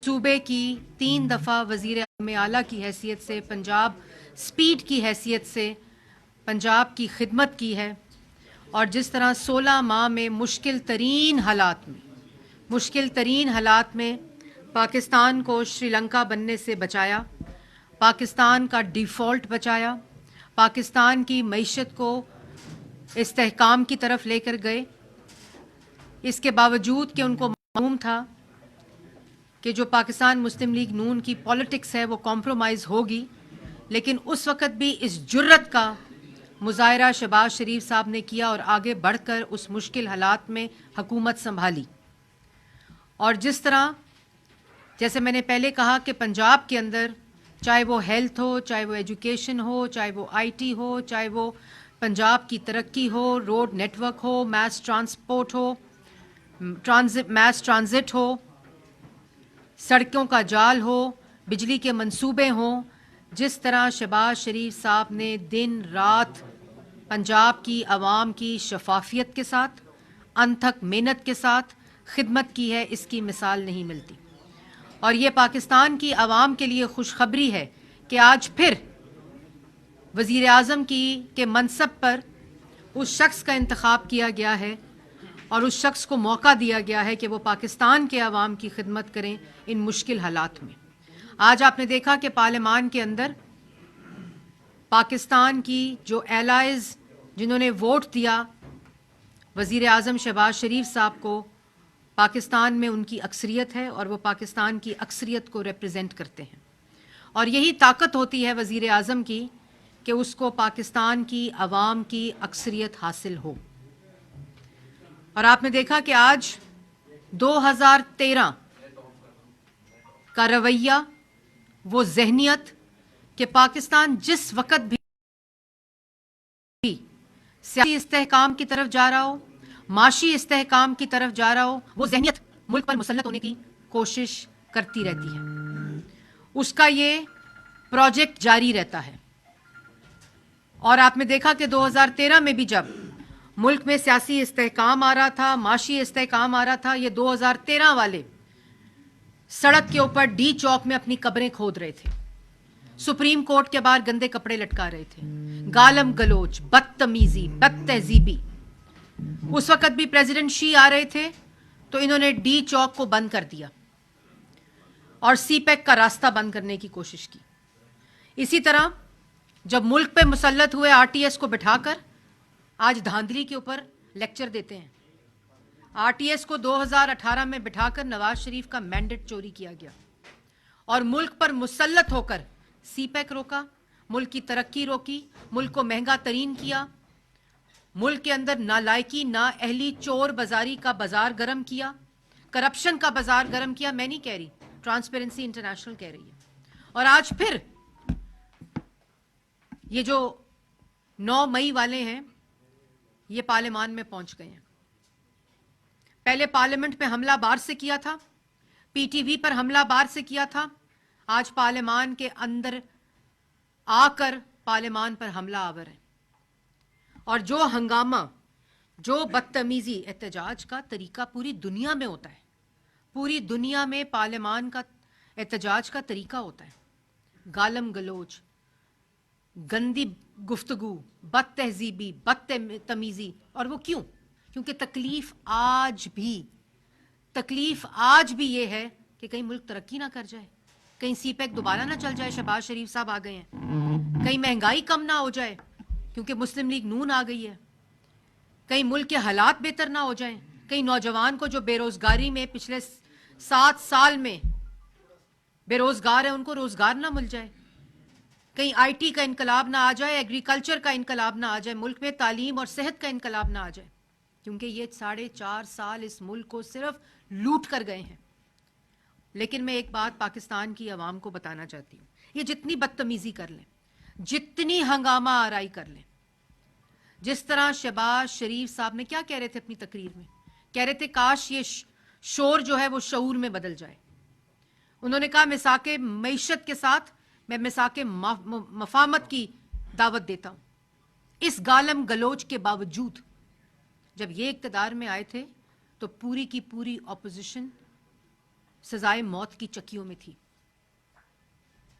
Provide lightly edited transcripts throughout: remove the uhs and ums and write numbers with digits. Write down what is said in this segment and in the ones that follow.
सूबे की 3 दफ़ा वज़ीर आला की हैसियत से, पंजाब स्पीड की हैसियत से पंजाब की खिदमत की है और जिस तरह 16 माह में मुश्किल तरीन हालात में पाकिस्तान को श्रीलंका बनने से बचाया, पाकिस्तान का डिफ़ॉल्ट बचाया, पाकिस्तान की मईशत को इस्तेहकाम की तरफ लेकर गए। इसके बावजूद कि उनको मालूम था कि जो पाकिस्तान मुस्लिम लीग नून की पॉलिटिक्स है वो कॉम्प्रोमाइज़ होगी, लेकिन उस वक़्त भी इस जुर्रत का मुज़ाहरा शहबाज शरीफ साहब ने किया और आगे बढ़कर उस मुश्किल हालात में हुकूमत संभाली। और जिस तरह जैसे मैंने पहले कहा कि पंजाब के अंदर चाहे वो हेल्थ हो, चाहे वो एजुकेशन हो, चाहे वो आईटी हो, चाहे वो पंजाब की तरक्की हो, रोड नेटवर्क हो, मास ट्रांसपोर्ट हो, मास ट्रांजिट हो, सड़कों का जाल हो, बिजली के मंसूबे हों, जिस तरह शहबाज शरीफ साहब ने दिन रात पंजाब की आवाम की शफाफियत के साथ, अनथक मेहनत के साथ खिदमत की है, इसकी मिसाल नहीं मिलती। और ये पाकिस्तान की आवाम के लिए खुशखबरी है कि आज फिर वज़ीर आज़म के मनसब पर उस शख्स का इंतखाब किया गया है और उस शख्स को मौका दिया गया है कि वो पाकिस्तान के आवाम की खिदमत करें इन मुश्किल हालात में। आज आपने देखा कि पार्लियामान के अंदर पाकिस्तान की जो एलाइज जिन्होंने वोट दिया वज़ीर आज़म शहबाज शरीफ साहब को, पाकिस्तान में उनकी अक्सरियत है और वो पाकिस्तान की अक्सरियत को रिप्रेजेंट करते हैं। और यही ताकत होती है वज़ीर आज़म की कि उसको पाकिस्तान की आवाम की अक्सरियत हासिल हो। और आपने देखा कि आज 2013 का रवैया, वो जहनियत कि पाकिस्तान जिस वक़्त भी सियासी इस्तेहकाम की तरफ जा रहा हो, माशी इस्तेहकाम की तरफ जा रहा हो, वो जहनियत मुल्क पर मुसल्लत होने की कोशिश करती रहती है, उसका ये प्रोजेक्ट जारी रहता है। और आपने देखा कि 2013 में भी जब मुल्क में सियासी इस्तेहकाम आ रहा था, माशी इस्तेहकाम आ रहा था, ये 2013 वाले सड़क के ऊपर डी चौक में अपनी कब्रें खोद रहे थे, सुप्रीम कोर्ट के बाहर गंदे कपड़े लटका रहे थे, गालम गलोच, बदतमीजी, बदतहजीबी। उस वक्त भी प्रेसिडेंट शी आ रहे थे तो इन्होंने डी चौक को बंद कर दिया और सीपैक का रास्ता बंद करने की कोशिश की। इसी तरह जब मुल्क पे मुसल्लत हुए आरटीएस को बिठाकर आज धांधली के ऊपर लेक्चर देते हैं। आरटीएस को 2018 में बिठाकर नवाज शरीफ का मैंडेट चोरी किया गया और मुल्क पर मुसल्लत होकर सीपैक रोका, मुल्क की तरक्की रोकी, मुल्क को महंगा तरीन किया, मुल्क के अंदर नालायकी, नाअहली, चोर बाजारी का बाजार गर्म किया, करप्शन का बाजार गर्म किया। मैं नहीं कह रही, ट्रांसपेरेंसी इंटरनेशनल कह रही है। और आज फिर ये जो 9 मई वाले हैं ये पार्लियामान में पहुंच गए हैं। पहले पार्लियामेंट पे हमला बार से किया था, पीटीवी पर हमला बार से किया था, आज पार्लियामान के अंदर आकर पार्लियामान पर हमला आवर है। और जो हंगामा, जो बदतमीजी, एहतजाज का तरीका पूरी दुनिया में होता है, पूरी दुनिया में पार्लियामान का एहतजाज का तरीका होता है, गालम गलोच, गंदी गुफ्तगू, बदतहजीबी, बदतमीजी। और वो क्यों? क्योंकि तकलीफ आज भी ये है कि कहीं मुल्क तरक्की ना कर जाए, कहीं सीपैक दोबारा ना चल जाए, शहबाज शरीफ साहब आ गए हैं, कहीं महंगाई कम ना हो जाए क्योंकि मुस्लिम लीग नून आ गई है, कहीं मुल्क के हालात बेहतर ना हो जाएं, कहीं नौजवान को जो बेरोजगारी में पिछले 7 साल में बेरोजगार है उनको रोजगार ना मिल जाए, कहीं आईटी का इनकलाब ना आ जाए, एग्रीकल्चर का इनकलाब ना आ जाए, मुल्क में तालीम और सेहत का इनकलाब ना आ जाए। क्योंकि ये 4.5 साल इस मुल्क को सिर्फ लूट कर गए हैं। लेकिन मैं एक बात पाकिस्तान की आवाम को बताना चाहती हूँ, ये जितनी बदतमीजी कर लें, जितनी हंगामा आराई कर लें, जिस तरह शहबाज शरीफ साहब ने क्या कह रहे थे अपनी तकरीर में, कह रहे थे काश ये शोर जो है वो शऊर में बदल जाए। उन्होंने कहा मिसाके मईशत के साथ मैं मिसाके मफामत की दावत देता हूं। इस गालम गलोच के बावजूद जब ये इक्तदार में आए थे तो पूरी की पूरी ऑपोजिशन سزائے موت کی چکیوں میں تھی.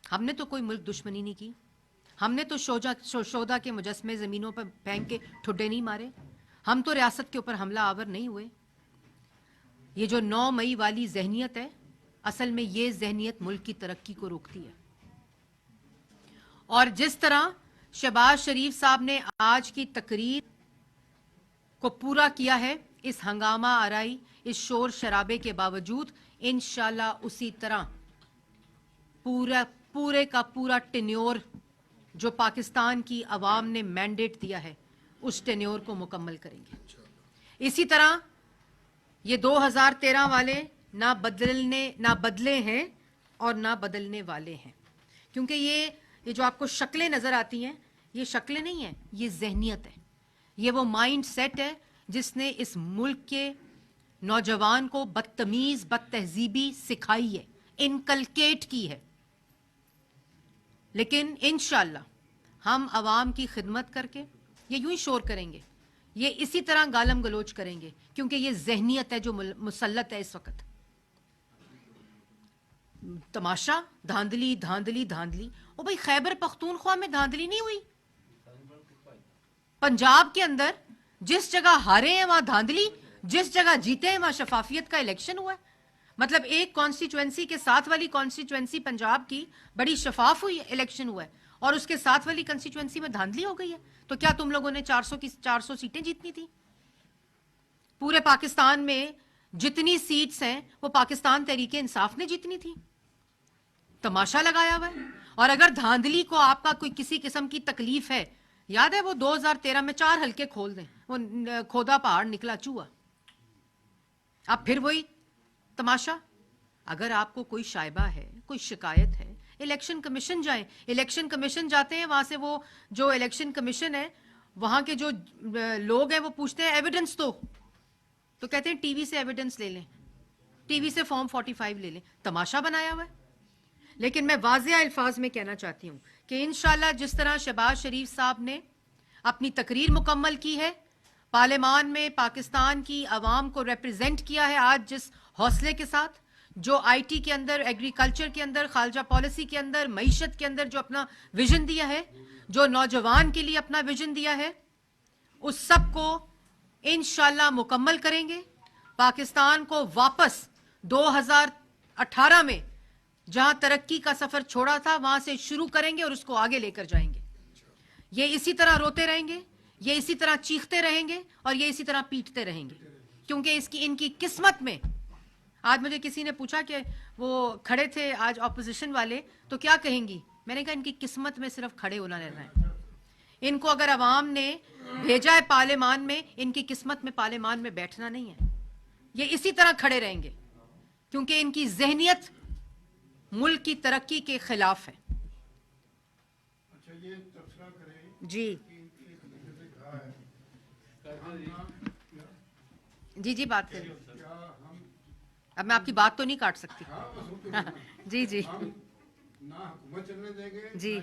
ہم نے تو کوئی ملک دشمنی نہیں کی, ہم نے تو شودا کے مجسمے زمینوں پر پھینک کے ٹھڈے نہیں مارے, ہم تو ریاست کے اوپر حملہ آور نہیں ہوئے. یہ جو 9 مئی والی ذہنیت ہے, اصل میں یہ ذہنیت ملک کی ترقی کو روکتی ہے. اور جس طرح شہباز شریف صاحب نے آج کی تقریر کو پورا کیا ہے, اس ہنگامہ آرائی, اس شور شرابے کے باوجود, انشاءاللہ اسی طرح پورے کا پورا ٹینیور جو پاکستان کی عوام نے مینڈیٹ دیا ہے, اس ٹینیور کو مکمل کریں گے. اسی طرح یہ 2013 والے نہ بدلے ہیں اور نہ بدلنے والے ہیں, کیونکہ یہ جو آپ کو شکلیں نظر آتی ہیں, یہ شکلیں نہیں ہیں, یہ ذہنیت ہے, یہ وہ مائنڈ سیٹ ہے جس نے اس ملک کے نوجوان کو بدتمیز, بد تہذیبی سکھائی ہے, انکلکیٹ کی ہے. لیکن انشاءاللہ ہم عوام کی خدمت کر کے یہ یوں ہی شور کریں گے, یہ اسی طرح گالم گلوچ کریں گے, کیونکہ یہ ذہنیت ہے جو مسلط ہے اس وقت. تماشا دھاندلی دھاندلی دھاندلی, او بھائی خیبر پختونخوا میں دھاندلی نہیں ہوئی؟ پنجاب کے اندر جس جگہ ہارے ہیں وہاں دھاندلی, جس جگہ جیتے ہیں وہاں شفافیت کا الیکشن ہوا ہے. مطلب ایک کانسٹیچوئنسی کے ساتھ والی کانسٹیچوئنسی پنجاب کی بڑی شفاف ہوئی, الیکشن ہوا ہے, اور اس کے ساتھ والی کانسٹیچوئنسی میں دھاندلی ہو گئی ہے. تو کیا تم لوگوں نے 400 سیٹیں جیتنی تھی؟ پورے پاکستان میں جتنی سیٹس ہیں وہ پاکستان تحریک انصاف نے جیتنی تھی. تماشا لگایا ہوا ہے. اور اگر دھاندلی کو آپ کا کوئی کسی قسم کی تکلیف ہے, یاد ہے وہ 2013 میں 4 حلقے کھول دیں, وہ کھودا پہاڑ نکلا چوہا. اب پھر وہی تماشا. اگر آپ کو کوئی شائبہ ہے, کوئی شکایت ہے, الیکشن کمیشن جائیں. الیکشن کمیشن جاتے ہیں, وہاں سے وہ جو الیکشن کمیشن ہے وہاں کے جو لوگ ہیں وہ پوچھتے ہیں ایویڈنس تو کہتے ہیں ٹی وی سے ایویڈنس لے لیں, ٹی وی سے فارم 45 لے لیں. تماشا بنایا ہوا ہے. لیکن میں واضح الفاظ میں کہنا چاہتی ہوں کہ انشاءاللہ جس طرح شہباز شریف صاحب نے اپنی تقریر مکمل کی ہے, پارلیمان میں پاکستان کی عوام کو ریپرزینٹ کیا ہے آج جس حوصلے کے ساتھ, جو آئی ٹی کے اندر, ایگریکلچر کے اندر, خارجہ پالیسی کے اندر, معیشت کے اندر جو اپنا ویژن دیا ہے, جو نوجوان کے لیے اپنا ویژن دیا ہے, اس سب کو انشاءاللہ مکمل کریں گے. پاکستان کو واپس 2018 میں جہاں ترقی کا سفر چھوڑا تھا وہاں سے شروع کریں گے اور اس کو آگے لے کر جائیں گے. یہ اسی طرح روتے رہیں گے, یہ اسی طرح چیختے رہیں گے, اور یہ اسی طرح پیٹتے رہیں گے, کیونکہ ان کی قسمت میں. آج مجھے کسی نے پوچھا کہ وہ کھڑے تھے آج اپوزیشن والے, تو کیا کہیں گی؟ میں نے کہا ان کی قسمت میں صرف کھڑے ہونا رہنا ہے. ان کو اگر عوام نے بھیجا ہے پارلیمان میں, ان کی قسمت میں پارلیمان میں بیٹھنا نہیں ہے. یہ اسی طرح کھڑے رہیں گے, کیونکہ ان کی ذہنیت ملک کی ترقی کے خلاف ہے. جی جی جی بات کریں. اب میں آپ کی بات تو نہیں کاٹ سکتی. جی جی جی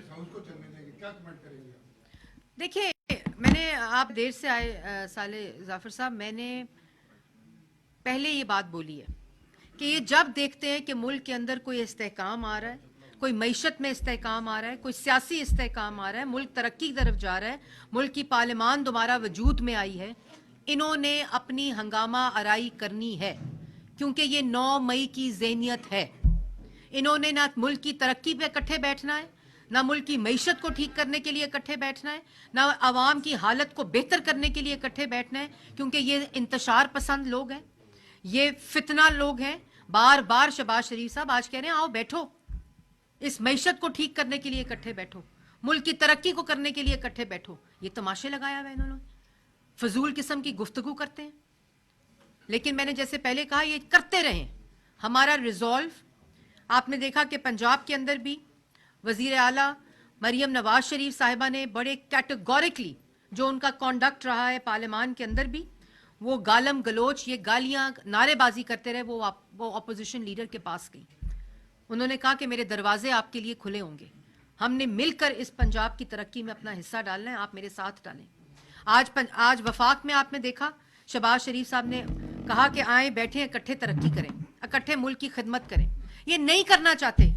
دیکھیے, میں نے, آپ دیر سے آئے صالح ظافر صاحب, میں نے پہلے یہ بات بولی ہے کہ یہ جب دیکھتے ہیں کہ ملک کے اندر کوئی استحکام آ رہا ہے, کوئی معیشت میں استحکام آ رہا ہے, کوئی سیاسی استحکام آ رہا ہے, ملک ترقی کی طرف جا رہا ہے, ملک کی پارلیمان دوبارہ وجود میں آئی ہے, انہوں نے اپنی ہنگامہ آرائی کرنی ہے, کیونکہ یہ 9 مئی کی ذہنیت ہے. انہوں نے نہ ملک کی ترقی پہ اکٹھے بیٹھنا ہے, نہ ملک کی معیشت کو ٹھیک کرنے کے لیے اکٹھے بیٹھنا ہے, نہ عوام کی حالت کو بہتر کرنے کے لیے اکٹھے بیٹھنا ہے, کیونکہ یہ انتشار پسند لوگ ہیں, یہ فتنہ لوگ ہیں. بار بار شہباز شریف صاحب آج کہہ رہے ہیں آؤ بیٹھو, اس معیشت کو ٹھیک کرنے کے لیے اکٹھے بیٹھو, ملک کی ترقی کو کرنے کے لیے اکٹھے بیٹھو. یہ تماشے لگایا ہوا ہے انہوں نے, فضول قسم کی گفتگو کرتے ہیں. لیکن میں نے جیسے پہلے کہا, یہ کرتے رہیں. ہمارا ریزولو, آپ نے دیکھا کہ پنجاب کے اندر بھی وزیر اعلیٰ مریم نواز شریف صاحبہ نے بڑے کیٹیگورکلی جو ان کا کانڈکٹ رہا ہے پارلیمان کے اندر بھی, وہ گالم گلوچ, یہ گالیاں, نعرے بازی کرتے رہے. وہ اپوزیشن لیڈر کے پاس گئی, انہوں نے کہا کہ میرے دروازے آپ کے لیے کھلے ہوں گے, ہم نے مل کر اس پنجاب کی ترقی میں اپنا حصہ ڈالنا ہے, آپ میرے ساتھ ڈالیں. آج وفاق میں آپ نے دیکھا شہباز شریف صاحب نے کہا کہ آئیں بیٹھیں اکٹھے ترقی کریں. इकट्ठे मुल्क की खिदमत करें। ये नहीं करना चाहते।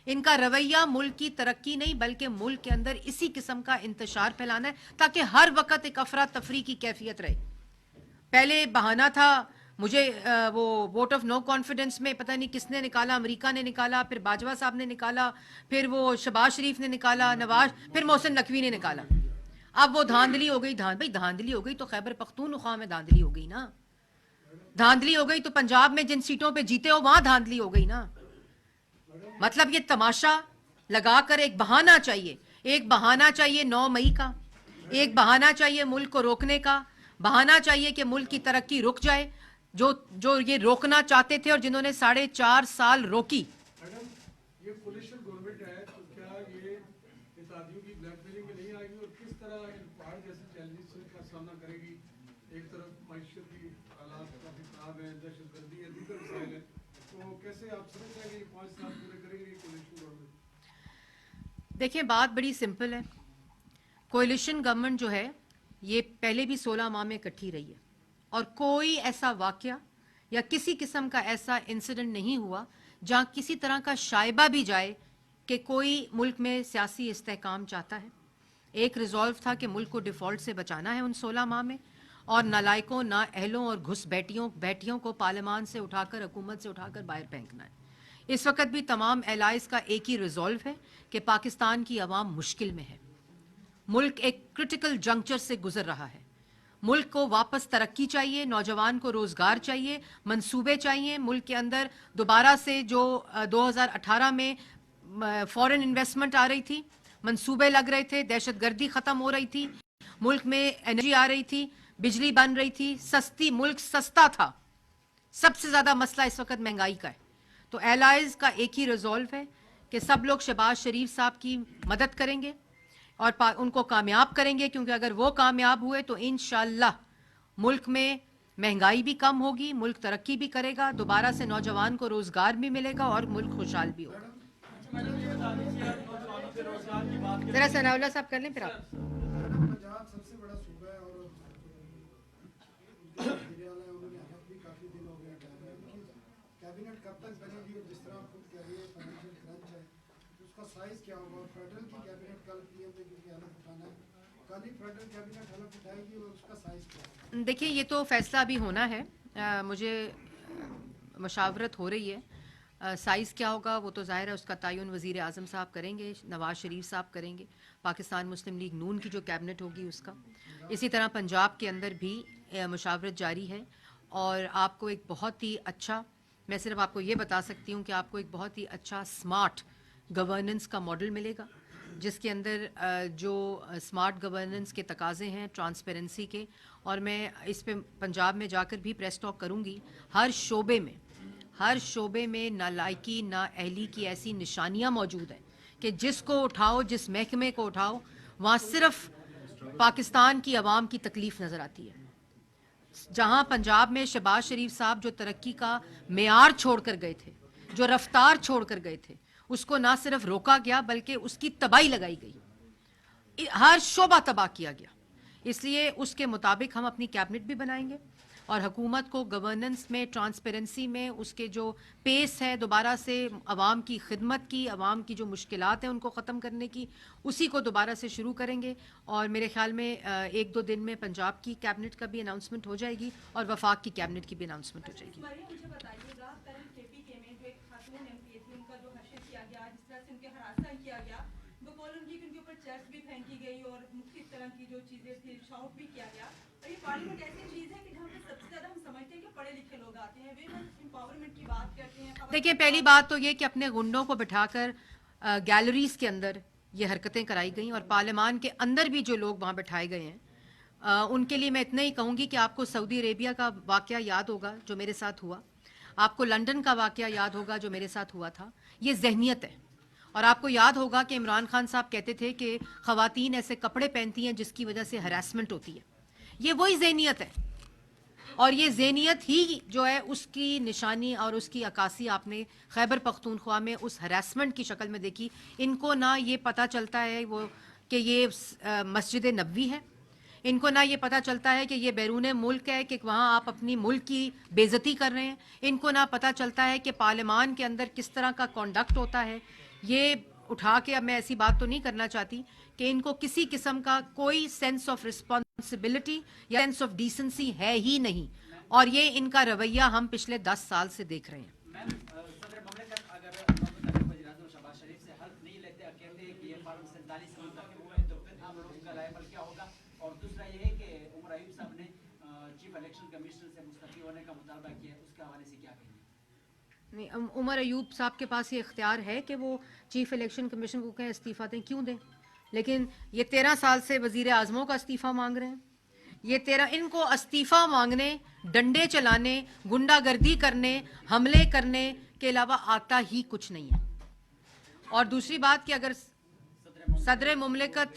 इनका रवैया मुल्क की तरक्की नहीं बल्कि मुल्क के अंदर इसी किस्म का इंतशार फैलाना है ताकि हर वक्त एक अफरा तफरी की कैफियत रहे। पहले बहाना था मुझे वो वोट ऑफ नो कॉन्फिडेंस में पता नहीं किसने निकाला, अमेरिका ने निकाला, फिर बाजवा साहब ने निकाला, फिर वो शहबाज शरीफ ने निकाला, नवाज, फिर मोहसिन नकवी ने निकाला। अब वो धांधली हो गई। भाई धांधली हो गई तो खैबर पख्तूनख्वा में धांधली हो गई ना, धांधली हो गई तो पंजाब में जिन सीटों पे जीते हो वहां धांधली हो गई ना। मतलब ये तमाशा लगाकर एक बहाना चाहिए, एक बहाना चाहिए 9 मई का, एक बहाना चाहिए मुल्क को रोकने का, बहाना चाहिए कि मुल्क की तरक्की रुक जाए, जो ये रोकना चाहते थे और जिन्होंने 4.5 साल रोकी। मैडम, ये कोलिशन गवर्नमेंट है तो क्या ये इत्तेहादियों की ब्लैकमेलिंग में नहीं आएगी और किस तरह इन पहाड़ जैसे चैलेंजेस का सामना करेगी? एक तरफ मायशत की हालात काफी खराब है, दहशतगर्दी है, दीगर मसाइल है, तो कैसे आप समझ रहे हैं कि 5 साल पूरे करेगी कोलिशन गवर्नमेंट? देखिए बात बड़ी सिंपल है। कोलिशन गवर्नमेंट जो है ये पहले भी 16 माह में इकट्ठी रही है और कोई ऐसा वाकया या किसी किस्म का ऐसा इंसिडेंट नहीं हुआ जहां किसी तरह का शायबा भी जाए कि कोई मुल्क में सियासी इस्तेहकाम चाहता है। एक रिजॉल्व था कि मुल्क को डिफ़ॉल्ट से बचाना है उन 16 माह में, और नालायकों, नाअहलों और घुस बैठियों को पार्लियामान से उठाकर, हुकूमत से उठाकर बाहर फेंकना है। इस वक्त भी तमाम एलाइज का एक ही रिजॉल्व है कि पाकिस्तान की आवाम मुश्किल में है। मुल्क एक क्रिटिकल जंक्चर से गुजर रहा है। मुल्क को वापस तरक्की चाहिए, नौजवान को रोज़गार चाहिए, मंसूबे चाहिए। मुल्क के अंदर दोबारा से जो 2018 में फॉरेन इन्वेस्टमेंट आ रही थी, मंसूबे लग रहे थे, दहशतगर्दी ख़त्म हो रही थी, मुल्क में एनर्जी आ रही थी, बिजली बन रही थी, सस्ती, मुल्क सस्ता था। सबसे ज़्यादा मसला इस वक्त महंगाई का है। तो एलाइज का एक ही रिजॉल्व है कि सब लोग शहबाज शरीफ साहब की मदद करेंगे और उनको कामयाब करेंगे, क्योंकि अगर वो कामयाब हुए तो इंशाअल्लाह मुल्क में महंगाई भी कम होगी, मुल्क तरक्की भी करेगा, दोबारा से नौजवान को रोज़गार भी मिलेगा और मुल्क खुशहाल भी होगा। ज़रा सनाउल्लाह साहब कर लें फिर आप। पंजाब सबसे बड़ा सूबा है और उन्होंने हलफ भी काफ़ी दिन हो गए कैबिनेट कब तक बनेगी और जिस तरह आप खुद कह रही है फाइनेंशियल क्रंच है तो उसका साइज क्या होगा? और फेडरल की कैबिनेट कल पीएम ने क्योंकि हलफ उठाना है, कल ही फेडरल कैबिनेट हलफ उठाएगी और उसका साइज क्या है? देखिए ये तो फैसला अभी होना है, मुझे मशावरत हो रही है। साइज़ क्या होगा वो तो ज़ाहिर है उसका तयन वज़ीर आज़म साहब करेंगे, नवाज़ शरीफ साहब करेंगे, पाकिस्तान मुस्लिम लीग नून की जो कैबिनेट होगी उसका। इसी तरह पंजाब के अंदर भी मशावरत जारी है और आपको एक बहुत ही अच्छा, मैं सिर्फ आपको ये बता सकती हूँ कि आपको एक बहुत ही अच्छा स्मार्ट गवर्नेंस का मॉडल मिलेगा, जिसके अंदर जो स्मार्ट गवर्नेंस के तकाज़े हैं ट्रांसपेरेंसी के, और मैं इस पे पंजाब में जाकर भी प्रेस टॉक करूँगी। हर शोबे में नालायकी, नाअहली की ऐसी निशानियाँ मौजूद हैं कि जिसको उठाओ, जिस महकमे को उठाओ, वहाँ सिर्फ पाकिस्तान की आवाम की तकलीफ़ नज़र आती है। जहाँ पंजाब में शहबाज शरीफ साहब जो तरक्की का मेयार छोड़ कर गए थे, जो रफ्तार छोड़ कर गए थे, उसको ना सिर्फ रोका गया बल्कि उसकी तबाही लगाई गई, हर शोबा तबाह किया गया। इसलिए उसके मुताबिक हम अपनी कैबिनेट भी बनाएंगे और हुकूमत को गवर्नेंस में, ट्रांसपेरेंसी में, उसके जो पेस है दोबारा से अवाम की खिदमत की, अवाम की जो मुश्किलात हैं उनको ख़त्म करने की, उसी को दोबारा से शुरू करेंगे। और मेरे ख्याल में 1-2 दिन में पंजाब की कैबिनेट का भी अनाउंसमेंट हो जाएगी और वफाक की कैबिनेट की भी अनाउंसमेंट हो जाएगी। मुझे बताइएगा, कल केपीके में जो एक खातून एमपी थी उनका जो हश्र किया गया, जिस तरह से उनके हरासा किया गया, बकौल उनकी उनके ऊपर चर्च भी फेंकी गई और मुख्तलिफ तरह की जो चीज़ें थी शाउट भी किया गया। और ये पार्लियामेंट ऐसी चीज़ है कि जहाँ पे सबसे ज़्यादा हम समझते हैं कि पढ़े लिखे लोग आते हैं, वे एम्पावरमेंट की बात करते हैं। देखिए पहली बात तो ये कि अपने गुंडों को बिठाकर गैलरीज के अंदर ये हरकतें कराई गई और पार्लियामान के अंदर भी जो लोग वहाँ बिठाए गए हैं उनके लिए मैं इतना ही कहूँगी कि आपको सऊदी अरेबिया का वाक़या याद होगा जो मेरे साथ हुआ, आपको लंदन का वाक़या याद होगा जो मेरे साथ हुआ था। ये जहनियत है। और आपको याद होगा कि इमरान खान साहब कहते थे कि ख़वातीन ऐसे कपड़े पहनती हैं जिसकी वजह से हरासमेंट होती है। ये वही ज़हनियत है और ये ज़हनियत ही जो है उसकी निशानी और उसकी अक्कासी आपने खैबर पख्तूनख्वा में उस हरासमेंट की शक्ल में देखी। इनको ना ये पता चलता है वो कि ये मस्जिद नबवी है, इनको ना ये पता चलता है कि ये बैरून मुल्क है, कि वहाँ आप अपनी मुल्क की बेइज्जती कर रहे हैं, इनको ना पता चलता है कि पार्लियामान के अंदर किस तरह का कॉन्डक्ट होता है। ये उठा के, अब मैं ऐसी बात तो नहीं करना चाहती कि इनको किसी किस्म का कोई सेंस ऑफ रिस्पॉन्सिबिलिटी या सेंस ऑफ डिसेंसी है ही नहीं, और ये इनका रवैया हम पिछले 10 साल से देख रहे हैं। मैम, सदर ममलिकत अगर वज़ीर-ए-आज़म शहबाज शरीफ से हल्फ नहीं लेते, कहते हैं कि ये फार्म 47 मुंतखब हुए, तो फिर हम लोगों का राय पर क्या होगा? और दूसरा ये है कि उमर अयूब साहब ने चीफ इलेक्शन कमिश्नर से मुस्तफ़ी होने का मुतालबा किया है, उसके हवाले से क्या कहेंगे? नहीं, उमर अयूब साहब के पास ये इख्तियार है कि वो चीफ इलेक्शन कमीशन को कहें इस्तीफ़ा दें, क्यों दें? लेकिन ये 13 साल से वज़ीर आज़मों का इस्तीफ़ा मांग रहे हैं। ये 13 इनको इस्तीफ़ा मांगने, डंडे चलाने, गुंडागर्दी करने, हमले करने के अलावा आता ही कुछ नहीं है। और दूसरी बात कि अगर सदर मुमलिकत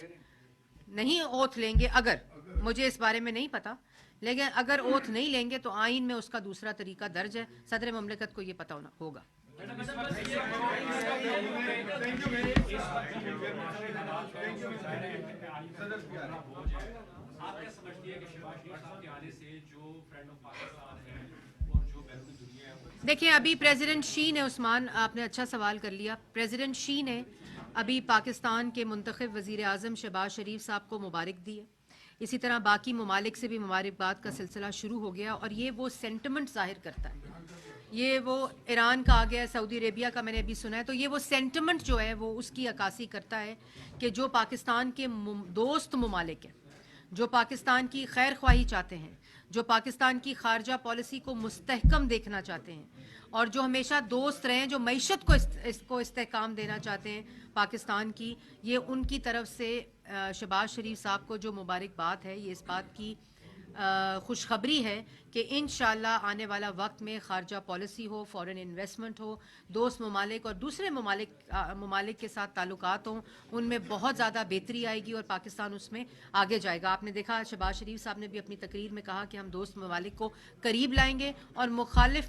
नहीं ओथ लेंगे, अगर, मुझे इस बारे में नहीं पता, लेकिन अगर ओथ नहीं लेंगे तो आइन में उसका दूसरा तरीका दर्ज है, सदर मुमलिकत को ये पता होगा। आप क्या समझती है कि शहबाज शरीफ साहब के आने से जो फ्रेंड ऑफ पाकिस्तान है और जो बैरून दुनिया है? देखिए, अभी प्रेसिडेंट शी ने, उस्मान आपने अच्छा सवाल कर लिया, प्रेसिडेंट शी ने अभी पाकिस्तान के मुंतखब वज़ीर आज़म शहबाज शरीफ साहब को मुबारक दी है। इसी तरह बाकी ममालिक से भी मुबारकबाद का सिलसिला शुरू हो गया, और ये वो सेंटिमेंट ज़ाहिर करता है। ये वो ईरान का आ गया, सऊदी अरेबिया का मैंने अभी सुना है, तो ये वो सेंटिमेंट जो है वो उसकी अक्कासी करता है कि जो पाकिस्तान के दोस्त ममालिक हैं, जो पाकिस्तान की खैर ख्वाही चाहते हैं, जो पाकिस्तान की खारजा पॉलिसी को मुस्तहकम देखना चाहते हैं, और जो हमेशा दोस्त रहे हैं, जो मईशत को इसको इस्तेहकाम देना चाहते हैं पाकिस्तान की, ये उनकी तरफ से शहबाज शरीफ साहब को जो मुबारकबाद है, ये इस बात की खुशखबरी है कि इंशाअल्लाह आने वाला वक्त में खारजा पॉलिसी हो, फॉरेन इन्वेस्टमेंट हो, दोस्त ममालिक और दूसरे ममालिक के साथ ताल्लुकात हों, उनमें बहुत ज़्यादा बेहतरी आएगी और पाकिस्तान उसमें आगे जाएगा। आपने देखा शहबाज शरीफ साहब ने भी अपनी तकरीर में कहा कि हम दोस्त ममालिक को करीब लाएंगे और मुखालिफ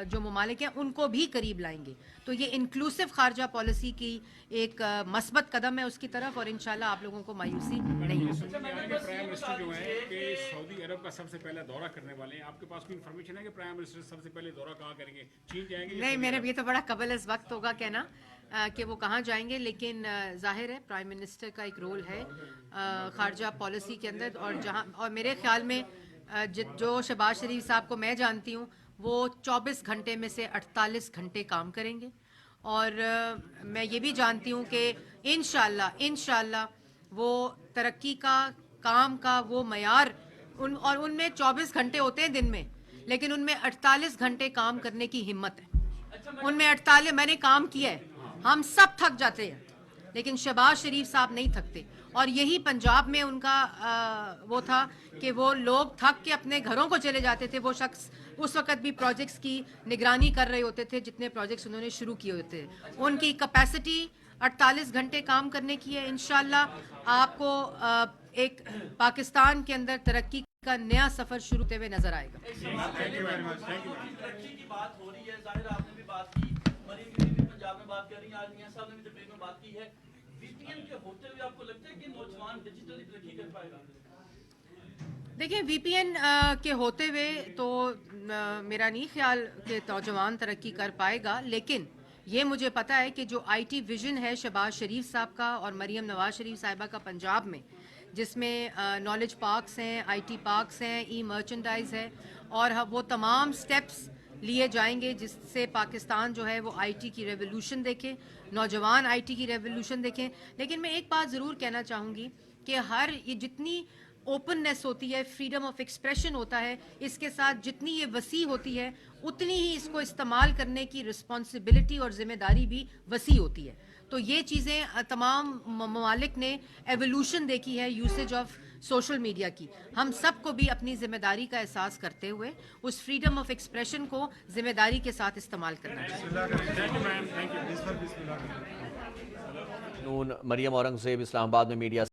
जो ममालिक हैं उनको भी करीब लाएंगे। तो ये इंक्लूसिव खारजा पॉलिसी की एक मस्बत कदम है उसकी तरफ, और इंशाल्लाह आप लोगों को मायूसी नहीं होगी। प्राइम मिनिस्टर जो है कि सऊदी अरब का सबसे पहला दौरा करने वाले हैं, आपके पास कोई इन्फॉर्मेशन है कि प्राइम मिनिस्टर सबसे पहले दौरा कहाँ करेंगे? चीन जाएंगे? नहीं, मेरे ये तो बड़ा कबल इस वक्त होगा कहना कि वो कहाँ जाएंगे, लेकिन जाहिर है प्राइम मिनिस्टर का एक रोल है खारजा पॉलिसी के अंदर, और जहाँ, और मेरे ख्याल में जो शहबाज शरीफ साहब को मैं जानती हूँ वो 24 घंटे में से 48 घंटे काम करेंगे, और मैं ये भी जानती हूँ कि इंशाल्लाह वो तरक्की का, काम का वो मयार, और उनमें 24 घंटे होते हैं दिन में, लेकिन उनमें 48 घंटे काम करने की हिम्मत है। उनमें 48, मैंने काम किया है, हम सब थक जाते हैं, लेकिन शहबाज शरीफ साहब नहीं थकते। और यही पंजाब में उनका वो था कि वो लोग थक के अपने घरों को चले जाते थे। वो शख्स उस वक्त भी प्रोजेक्ट्स की निगरानी कर रहे होते थे जितने प्रोजेक्ट्स उन्होंने शुरू किए होते थे। उनकी कैपेसिटी 48 घंटे काम करने की है। इंशाल्लाह आपको एक पाकिस्तान के अंदर तरक्की का नया सफर शुरू होते हुए नजर आएगा। तरक्की की बात हो रही है, जाहिर आपने भी बात की, मरीम बीवी भी पंजाब में बात कर रही हैं, आज मियां साहब ने भी तकरीर में बात की है। वीपीएन के होते हुए आपको लगता है कि नौजवान डिजिटली तरक्की कर पाएगा? देखिए, वीपीएन के होते हुए तो मेरा नहीं ख्याल कि नौजवान तरक्की कर पाएगा, लेकिन ये मुझे पता है कि जो आईटी विजन है शहबाज शरीफ साहब का और मरीम नवाज शरीफ साहिबा का पंजाब में, जिसमें नॉलेज पार्क्स हैं, आईटी पार्क्स हैं, ई मर्चेंडाइज है, और वो तमाम स्टेप्स लिए जाएंगे जिससे पाकिस्तान जो है वो आईटी की रेवोल्यूशन देखे, नौजवान आईटी की रेवोल्यूशन देखें। लेकिन मैं एक बात ज़रूर कहना चाहूँगी कि ये जितनी ओपननेस होती है, फ्रीडम ऑफ एक्सप्रेशन होता है, इसके साथ जितनी ये वसी होती है उतनी ही इसको इस्तेमाल करने की रिस्पॉन्सिबिलिटी और ज़िम्मेदारी भी वसी होती है। तो ये चीज़ें तमाम ममालिक ने एवोल्यूशन देखी है यूसेज ऑफ सोशल मीडिया की। हम सबको भी अपनी ज़िम्मेदारी का एहसास करते हुए उस फ्रीडम ऑफ एक्सप्रेशन को ज़िम्मेदारी के साथ इस्तेमाल करना चाहिए। मरियम औरंगज़ेब इस्लामाबाद में मीडिया